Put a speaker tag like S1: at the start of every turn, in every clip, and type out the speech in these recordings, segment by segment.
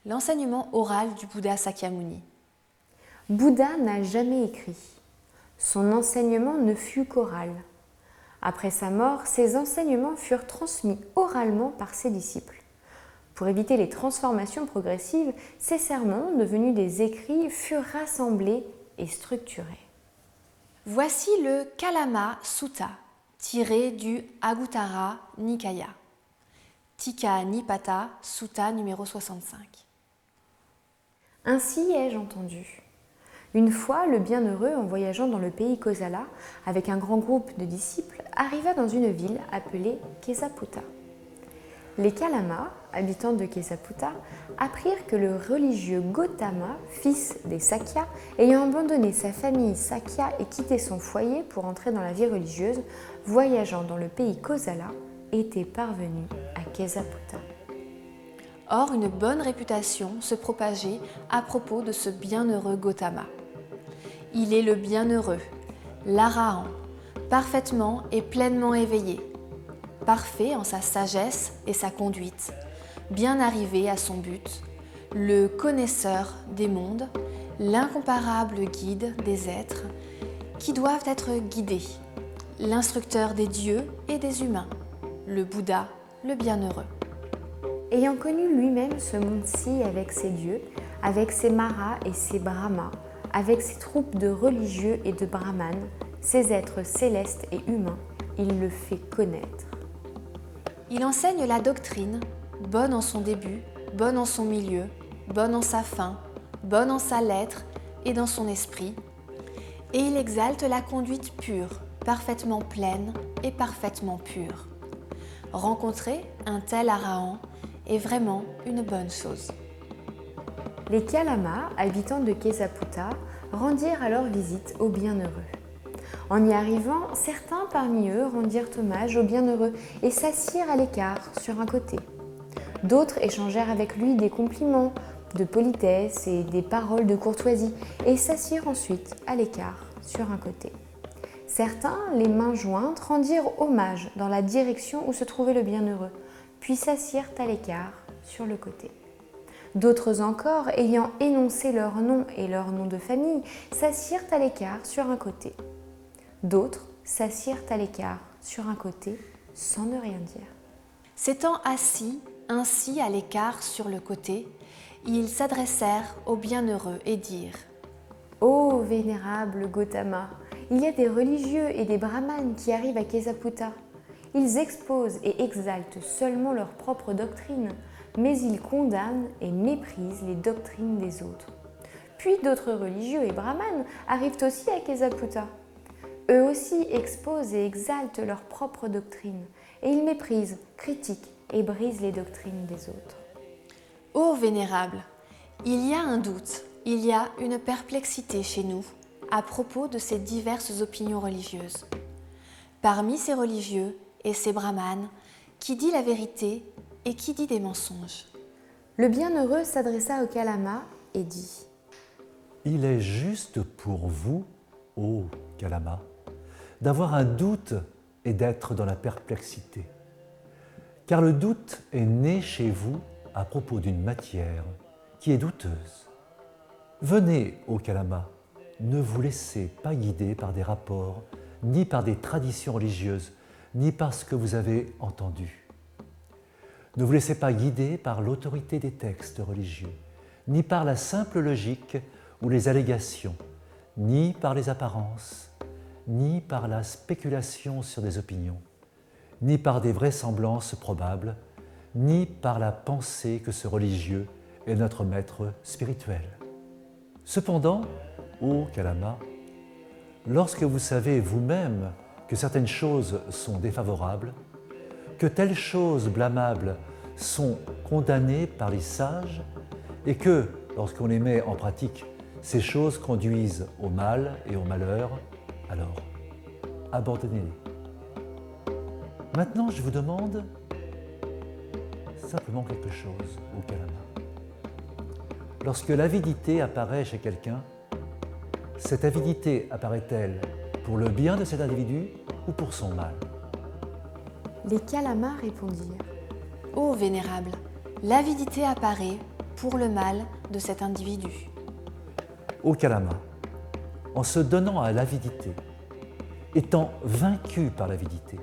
S1: L'enseignement oral du Bouddha Sakyamuni.
S2: Bouddha n'a jamais écrit. Son enseignement ne fut qu'oral. Après sa mort, ses enseignements furent transmis oralement par ses disciples. Pour éviter les transformations progressives, ces sermons, devenus des écrits, furent rassemblés et structurés.
S1: Voici le Kalama Sutta, tiré du Anguttara Nikaya. Tikka Nipata, Sutta numéro 65.
S2: Ainsi ai-je entendu. Une fois, le bienheureux, en voyageant dans le pays Kosala, avec un grand groupe de disciples, arriva dans une ville appelée Kesaputta. Les Kalamas, habitants de Kesaputta, apprirent que le religieux Gotama, fils des Sakya, ayant abandonné sa famille Sakya et quitté son foyer pour entrer dans la vie religieuse, voyageant dans le pays Kosala, était parvenu à Kesaputta.
S1: Or, une bonne réputation se propageait à propos de ce bienheureux Gotama. Il est le bienheureux, l'Arahant, parfaitement et pleinement éveillé, parfait en sa sagesse et sa conduite, bien arrivé à son but, le connaisseur des mondes, l'incomparable guide des êtres qui doivent être guidés, l'instructeur des dieux et des humains, le Bouddha, le bienheureux.
S2: Ayant connu lui-même ce monde-ci avec ses dieux, avec ses maras et ses brahmas, avec ses troupes de religieux et de brahmanes, ses êtres célestes et humains, il le fait connaître.
S1: Il enseigne la doctrine, bonne en son début, bonne en son milieu, bonne en sa fin, bonne en sa lettre et dans son esprit, et il exalte la conduite pure, parfaitement pleine et parfaitement pure. Rencontrer un tel Arahant est vraiment une bonne chose.
S2: Les Kalamas, habitants de Kesaputta, rendirent alors visite au bienheureux. En y arrivant, certains parmi eux rendirent hommage au bienheureux et s'assirent à l'écart sur un côté. D'autres échangèrent avec lui des compliments, de politesse et des paroles de courtoisie et s'assirent ensuite à l'écart sur un côté. Certains, les mains jointes, rendirent hommage dans la direction où se trouvait le bienheureux, puis s'assirent à l'écart sur le côté. D'autres encore, ayant énoncé leur nom et leur nom de famille, s'assirent à l'écart sur un côté. D'autres s'assirent à l'écart sur un côté sans ne rien dire.
S1: S'étant assis ainsi à l'écart sur le côté, ils s'adressèrent au bienheureux et dirent :
S2: Ô vénérable Gotama, il y a des religieux et des brahmanes qui arrivent à Kesaputta. Ils exposent et exaltent seulement leur propre doctrine, mais ils condamnent et méprisent les doctrines des autres. Puis d'autres religieux et brahmanes arrivent aussi à Kesaputta. Eux aussi exposent et exaltent leur propre doctrine, et ils méprisent, critiquent et brisent les doctrines des autres.
S1: Ô vénérable, il y a un doute, il y a une perplexité chez nous à propos de ces diverses opinions religieuses. Parmi ces religieux et ces brahmanes, qui dit la vérité et qui dit des mensonges ?
S2: Le bienheureux s'adressa au Kalama et dit :
S3: Il est juste pour vous, ô Kalama, d'avoir un doute et d'être dans la perplexité. Car le doute est né chez vous à propos d'une matière qui est douteuse. Venez, ô Kalama, ne vous laissez pas guider par des rapports, ni par des traditions religieuses, ni par ce que vous avez entendu. Ne vous laissez pas guider par l'autorité des textes religieux, ni par la simple logique ou les allégations, ni par les apparences, ni par la spéculation sur des opinions, ni par des vraisemblances probables, ni par la pensée que ce religieux est notre maître spirituel. Cependant, ô Kalama, lorsque vous savez vous-même que certaines choses sont défavorables, que telles choses blâmables sont condamnées par les sages et que, lorsqu'on les met en pratique, ces choses conduisent au mal et au malheur, alors abandonnez-les. Maintenant, je vous demande simplement quelque chose, ô Kalama. Lorsque l'avidité apparaît chez quelqu'un, cette avidité apparaît-elle pour le bien de cet individu ou pour son mal ?
S2: Les Kalamas répondirent :
S1: Ô vénérable, l'avidité apparaît pour le mal de cet individu.
S3: Ô Kalama, en se donnant à l'avidité, étant vaincu par l'avidité,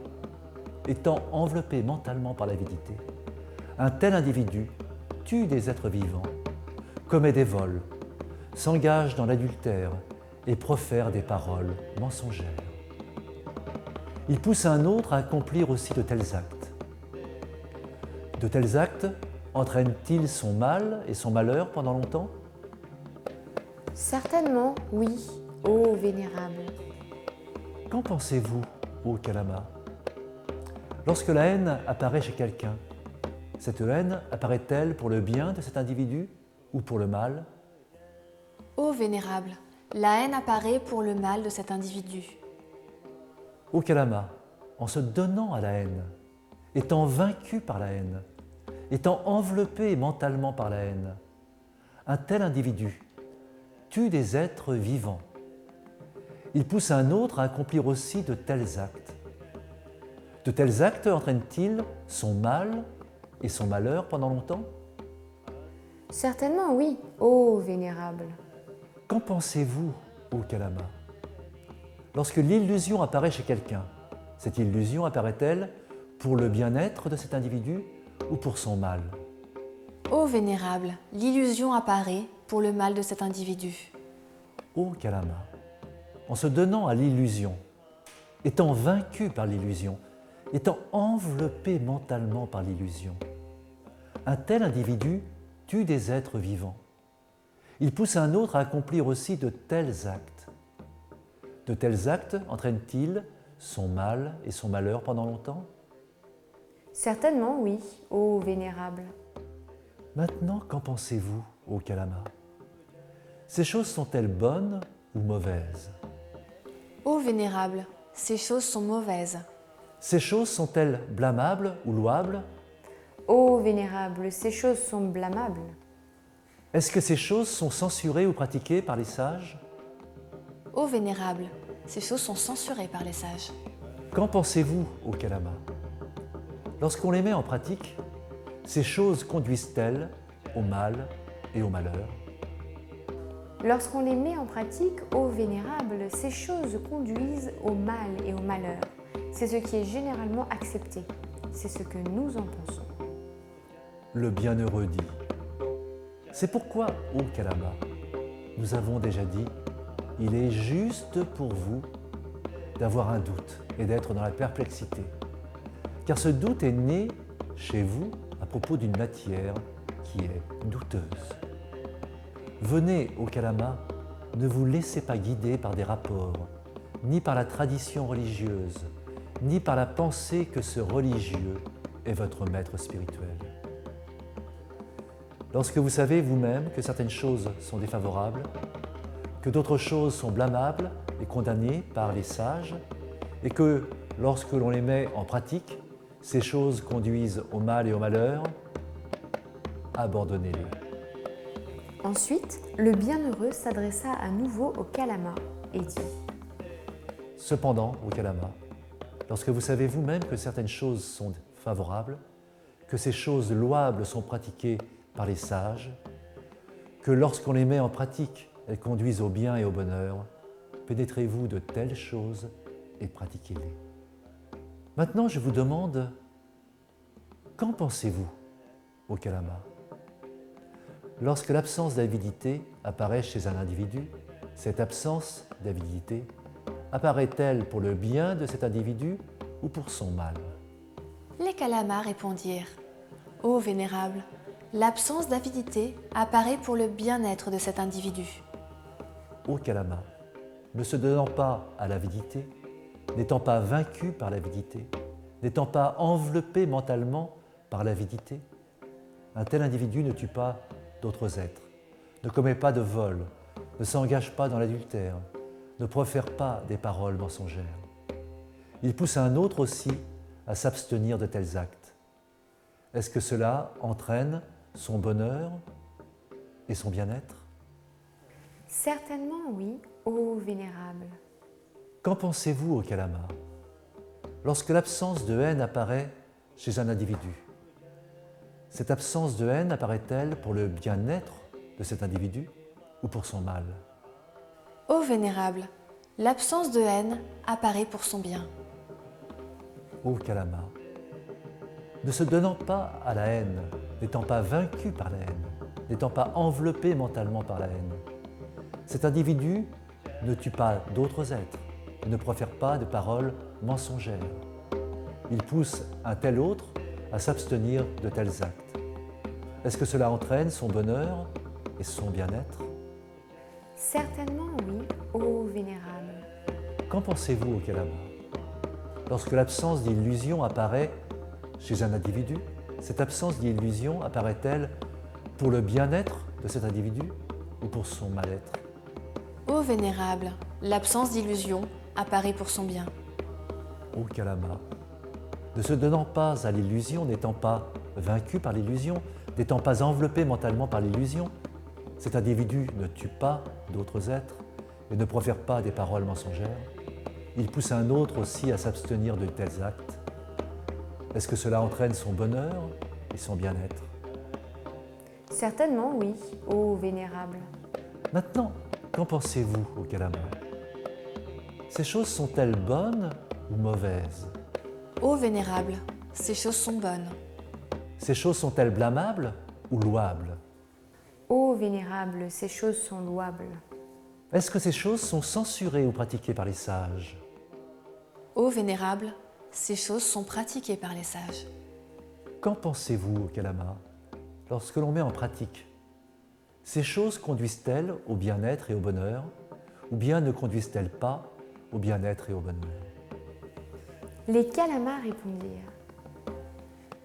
S3: étant enveloppé mentalement par l'avidité, un tel individu tue des êtres vivants, commet des vols, s'engage dans l'adultère et profère des paroles mensongères. Il pousse un autre à accomplir aussi de tels actes. De tels actes entraînent-ils son mal et son malheur pendant longtemps?
S2: Certainement, oui, ô Vénérable.
S3: Qu'en pensez-vous, ô Kalama? Lorsque la haine apparaît chez quelqu'un, cette haine apparaît-elle pour le bien de cet individu ou pour le mal?
S1: Ô Vénérable, la haine apparaît pour le mal de cet individu.
S3: Ô Kalama, en se donnant à la haine, étant vaincu par la haine, étant enveloppé mentalement par la haine, un tel individu tue des êtres vivants. Il pousse un autre à accomplir aussi de tels actes. De tels actes entraînent-ils son mal et son malheur pendant longtemps?
S2: Certainement, oui, ô Vénérable.
S3: Qu'en pensez-vous, ô Kalama? Lorsque l'illusion apparaît chez quelqu'un, cette illusion apparaît-elle pour le bien-être de cet individu ou pour son mal?
S1: Ô Vénérable, l'illusion apparaît pour le mal de cet individu.
S3: Ô Kalama, en se donnant à l'illusion, étant vaincu par l'illusion, étant enveloppé mentalement par l'illusion, un tel individu tue des êtres vivants. Il pousse un autre à accomplir aussi de tels actes. De tels actes entraînent-ils son mal et son malheur pendant longtemps?
S2: Certainement, oui, ô Vénérable.
S3: Maintenant, qu'en pensez-vous, ô Kalama? Ces choses sont-elles bonnes ou mauvaises?
S1: Ô Vénérable, ces choses sont mauvaises.
S3: Ces choses sont-elles blâmables ou louables?
S2: Ô Vénérable, ces choses sont blâmables.
S3: Est-ce que ces choses sont censurées ou pratiquées par les sages?
S1: Ô Vénérable, ces choses sont censurées par les sages.
S3: Qu'en pensez-vous, ô Kalama? Lorsqu'on les met en pratique, ces choses conduisent-elles au mal et au malheur?
S2: Lorsqu'on les met en pratique, ô Vénérable, ces choses conduisent au mal et au malheur. C'est ce qui est généralement accepté. C'est ce que nous en pensons.
S3: Le bienheureux dit. C'est pourquoi, ô Kalama, nous avons déjà dit, il est juste pour vous d'avoir un doute et d'être dans la perplexité. Car ce doute est né chez vous à propos d'une matière qui est douteuse. Venez, ô Kalama, ne vous laissez pas guider par des rapports, ni par la tradition religieuse, ni par la pensée que ce religieux est votre maître spirituel. Lorsque vous savez vous-même que certaines choses sont défavorables, que d'autres choses sont blâmables et condamnées par les sages, et que lorsque l'on les met en pratique, ces choses conduisent au mal et au malheur, abandonnez-les.
S2: Ensuite, le bienheureux s'adressa à nouveau au Kalama et dit:
S3: Cependant, ô Kalama, lorsque vous savez vous-même que certaines choses sont favorables, que ces choses louables sont pratiquées par les sages, que lorsqu'on les met en pratique, elles conduisent au bien et au bonheur, pénétrez-vous de telles choses et pratiquez-les. Maintenant, je vous demande, qu'en pensez-vous, ô Kalama? Lorsque l'absence d'avidité apparaît chez un individu, cette absence d'avidité apparaît-elle pour le bien de cet individu ou pour son mal?
S1: Les Kalamas répondirent: Ô Vénérable, l'absence d'avidité apparaît pour le bien-être de cet individu.
S3: Ô Kalama, ne se donnant pas à l'avidité, n'étant pas vaincu par l'avidité, n'étant pas enveloppé mentalement par l'avidité, un tel individu ne tue pas d'autres êtres, ne commet pas de vol, ne s'engage pas dans l'adultère, ne profère pas des paroles mensongères. Il pousse un autre aussi à s'abstenir de tels actes. Est-ce que cela entraîne son bonheur et son bien-être?
S2: Certainement oui, ô Vénérable.
S3: Qu'en pensez-vous, ô Kalama? Lorsque l'absence de haine apparaît chez un individu, Cette absence de haine apparaît-elle pour le bien-être de cet individu ou pour son mal?
S1: Ô Vénérable, l'absence de haine apparaît pour son bien.
S3: Ô Kalama, ne se donnant pas à la haine, n'étant pas vaincu par la haine, n'étant pas enveloppé mentalement par la haine, cet individu ne tue pas d'autres êtres et ne profère pas de paroles mensongères. Il pousse un tel autre à s'abstenir de tels actes. Est-ce que cela entraîne son bonheur et son bien-être?
S2: Certainement oui, ô Vénérable.
S3: Qu'en pensez-vous, ô Kalama? Lorsque l'absence d'illusion apparaît chez un individu, cette absence d'illusion apparaît-elle pour le bien-être de cet individu ou pour son mal-être?
S1: Ô Vénérable, l'absence d'illusion apparaît pour son bien.
S3: Ô Kalama, ne se donnant pas à l'illusion, n'étant pas vaincu par l'illusion, n'étant pas enveloppé mentalement par l'illusion, cet individu ne tue pas d'autres êtres et ne profère pas des paroles mensongères. Il pousse un autre aussi à s'abstenir de tels actes. Est-ce que cela entraîne son bonheur et son bien-être?
S2: Certainement oui, ô Vénérable.
S3: Maintenant, qu'en pensez-vous, ô Kalama? Ces choses sont-elles bonnes ou mauvaises?
S1: Ô Vénérable, ces choses sont bonnes.
S3: Ces choses sont-elles blâmables ou louables?
S2: Ô Vénérable, ces choses sont louables.
S3: Est-ce que ces choses sont censurées ou pratiquées par les sages?
S1: Ô Vénérable, ces choses sont pratiquées par les sages.
S3: Qu'en pensez-vous, ô Kalama, lorsque l'on met en pratique? Ces choses conduisent-elles au bien-être et au bonheur, ou bien ne conduisent-elles pas au bien-être et au bonheur?
S2: Les Kalamas répondirent.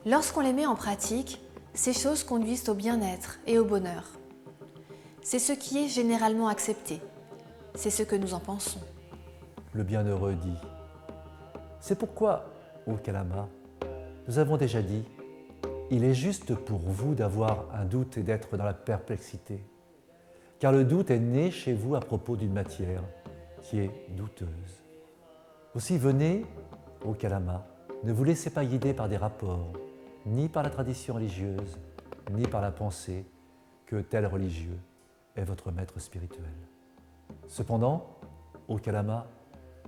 S1: Lorsqu'on les met en pratique, ces choses conduisent au bien-être et au bonheur. C'est ce qui est généralement accepté. C'est ce que nous en pensons.
S3: Le bienheureux dit: c'est pourquoi, ô Kalama, nous avons déjà dit, il est juste pour vous d'avoir un doute et d'être dans la perplexité, car le doute est né chez vous à propos d'une matière qui est douteuse. Aussi venez, ô Kalama, ne vous laissez pas guider par des rapports, ni par la tradition religieuse, ni par la pensée que tel religieux est votre maître spirituel. Cependant, ô Kalama,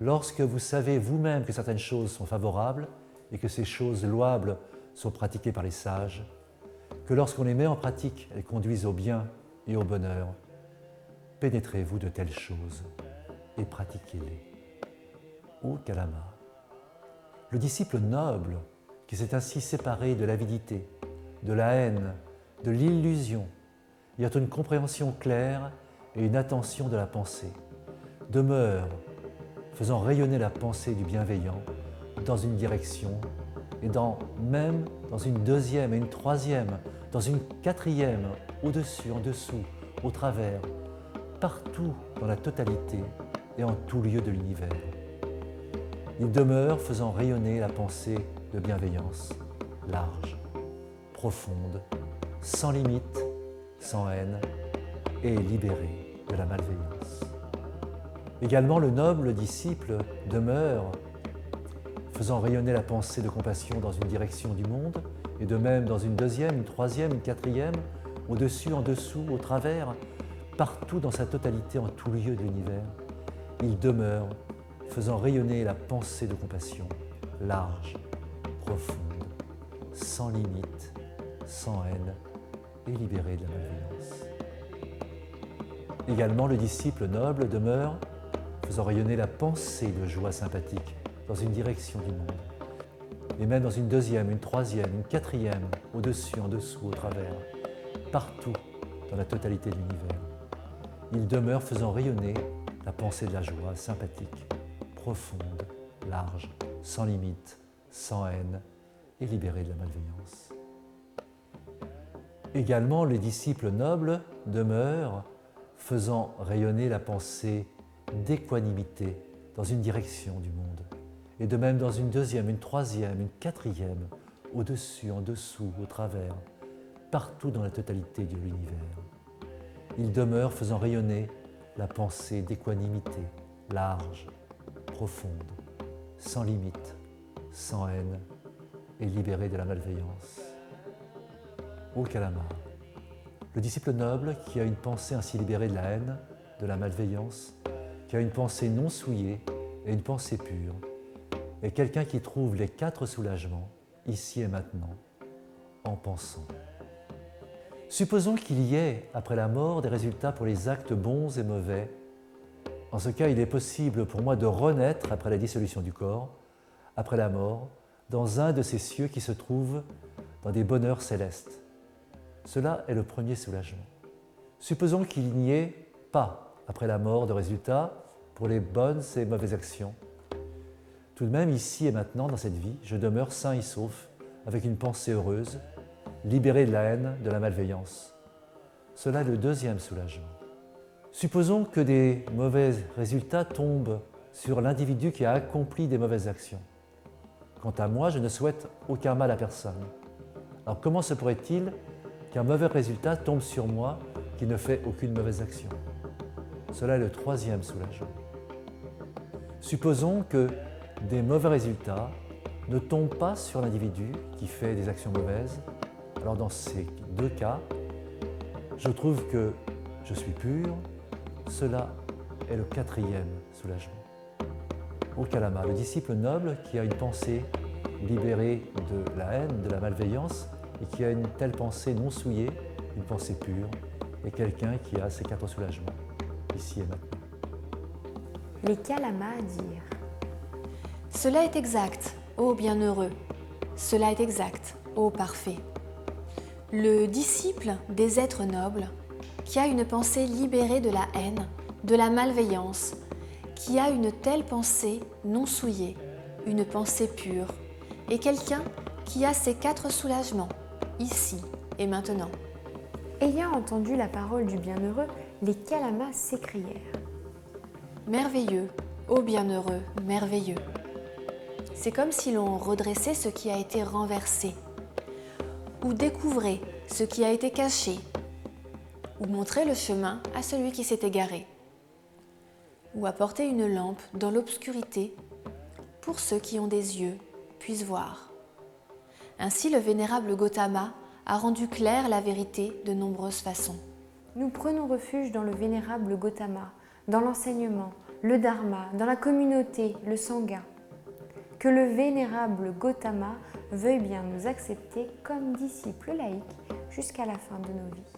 S3: lorsque vous savez vous-même que certaines choses sont favorables et que ces choses louables sont pratiquées par les sages, que lorsqu'on les met en pratique, elles conduisent au bien et au bonheur, pénétrez-vous de telles choses et pratiquez-les. Ô Kalama, le disciple noble qui s'est ainsi séparé de l'avidité, de la haine, de l'illusion, ayant une compréhension claire et une attention de la pensée, demeure, faisant rayonner la pensée du bienveillant dans une direction et même dans une deuxième et une troisième, dans une quatrième, au-dessus, en dessous, au travers, partout dans la totalité et en tout lieu de l'univers. Il demeure faisant rayonner la pensée de bienveillance, large, profonde, sans limite, sans haine et libéré de la malveillance. Également, le noble disciple demeure faisant rayonner la pensée de compassion dans une direction du monde, et de même dans une deuxième, une troisième, une quatrième, au-dessus, en dessous, au travers, partout dans sa totalité, en tout lieu de l'univers. Il demeure faisant rayonner la pensée de compassion, large, profonde, sans limite, sans haine et libéré de la malveillance. Également, le disciple noble demeure faisant rayonner la pensée de joie sympathique dans une direction du monde, et même dans une deuxième, une troisième, une quatrième, au-dessus, en dessous, au travers, partout dans la totalité de l'univers. Il demeure faisant rayonner la pensée de la joie sympathique, profonde, large, sans limite, sans haine et libéré de la malveillance. Également, les disciples nobles demeurent faisant rayonner la pensée d'équanimité dans une direction du monde, et de même dans une deuxième, une troisième, une quatrième, au-dessus, en dessous, au travers, partout dans la totalité de l'univers. Il demeure faisant rayonner la pensée d'équanimité, large, profonde, sans limite, sans haine et libérée de la malveillance. ô Kalama, le disciple noble qui a une pensée ainsi libérée de la haine, de la malveillance, qui a une pensée non souillée et une pensée pure, est quelqu'un qui trouve les 4 soulagements, ici et maintenant, en pensant. Supposons qu'il y ait, après la mort, des résultats pour les actes bons et mauvais. En ce cas, il est possible pour moi de renaître après la dissolution du corps, après la mort, dans un de ces cieux qui se trouvent dans des bonheurs célestes. Cela est le premier soulagement. Supposons qu'il n'y ait pas, après la mort, de résultats pour les bonnes et mauvaises actions. Tout de même, ici et maintenant, dans cette vie, je demeure sain et sauf, avec une pensée heureuse, libéré de la haine, de la malveillance. Cela est le deuxième soulagement. Supposons que des mauvais résultats tombent sur l'individu qui a accompli des mauvaises actions. Quant à moi, je ne souhaite aucun mal à personne. Alors comment se pourrait-il qu'un mauvais résultat tombe sur moi qui ne fait aucune mauvaise action? Cela est le troisième soulagement. Supposons que des mauvais résultats ne tombent pas sur l'individu qui fait des actions mauvaises. Alors dans ces 2 cas, je trouve que je suis pur. Cela est le 4e soulagement. Ô Kalama, le disciple noble qui a une pensée libérée de la haine, de la malveillance, et qui a une telle pensée non souillée, une pensée pure, est quelqu'un qui a ces 4 soulagements, ici et maintenant.
S2: Les Kalamas dirent:
S1: Cela est exact, ô bienheureux. Cela est exact, ô parfait. Le disciple des êtres nobles, qui a une pensée libérée de la haine, de la malveillance, qui a une telle pensée non souillée, une pensée pure, est quelqu'un qui a ces 4 soulagements, ici et maintenant.
S2: Ayant entendu la parole du bienheureux, les Kalamas s'écrièrent:
S1: Merveilleux, ô bienheureux, merveilleux. C'est comme si l'on redressait ce qui a été renversé, ou découvrait ce qui a été caché, ou montrait le chemin à celui qui s'est égaré, ou apporter une lampe dans l'obscurité pour ceux qui ont des yeux puissent voir. Ainsi, le vénérable Gautama a rendu claire la vérité de nombreuses façons.
S2: Nous prenons refuge dans le vénérable Gautama, dans l'enseignement, le dharma, dans la communauté, le sangha. Que le vénérable Gautama veuille bien nous accepter comme disciples laïcs jusqu'à la fin de nos vies.